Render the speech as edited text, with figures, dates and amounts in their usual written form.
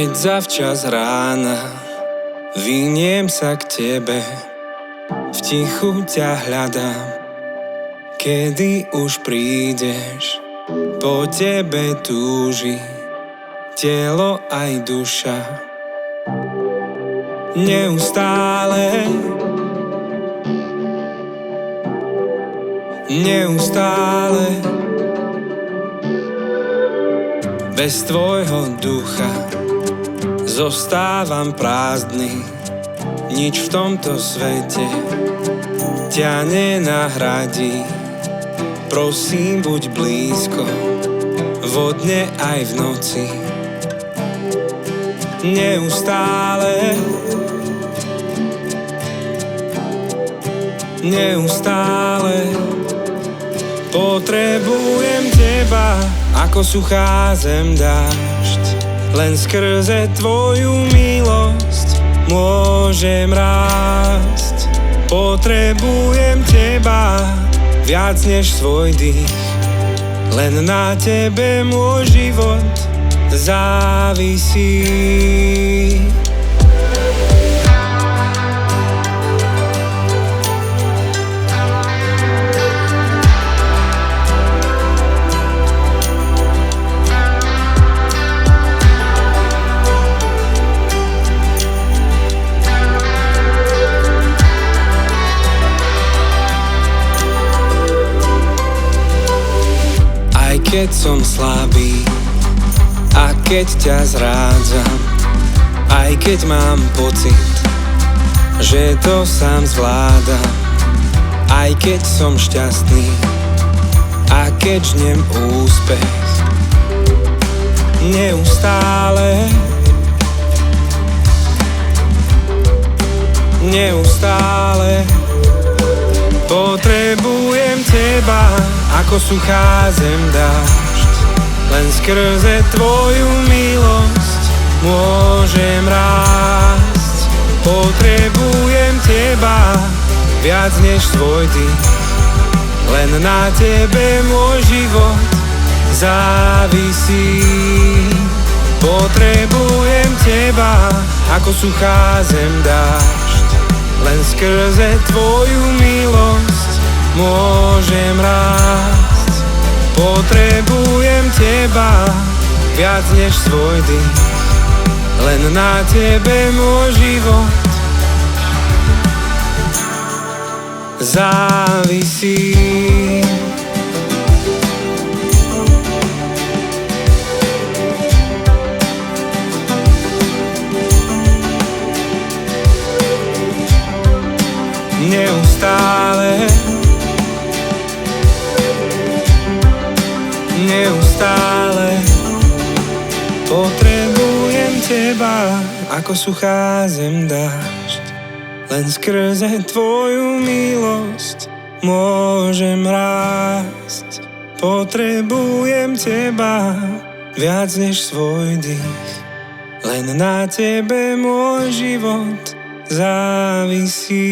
Keď zavčas rána vyniem sa k tebe, v tichu ťa hľadám. Kedy už prídeš, po tebe túži telo aj duša. Neustále bez tvojho ducha zostávam prázdny. Nič v tomto svete ťa nenahradí. Prosím, buď blízko, vo dne aj v noci. Neustále potrebujem teba, ako suchá zem dážď. Len skrze tvoju milosť môžem rásť. Potrebujem teba viac než svoj dých. Len na tebe môj život závisí. Keď som slabý a keď ťa zrádzam, aj keď mám pocit, že to sám zvládam, aj keď som šťastný a keď žnem úspech, neustále potrebujem teba, ako suchá zem dážď. Len skrze tvoju milosť môžem rásť. Potrebujem teba viac než svoj dých. Len na tebe môj život závisí. Potrebujem teba, ako suchá zem dážď. Len skrze tvoju milosť môžem rásť. Potrebujem teba viac než svoj dých. Len na tebe môj život závisí. Neustále potrebujem teba, ako suchá zem dážď. Len skrze tvoju milosť môžem rásť. Potrebujem teba viac než svoj dých. Len na tebe môj život závisí.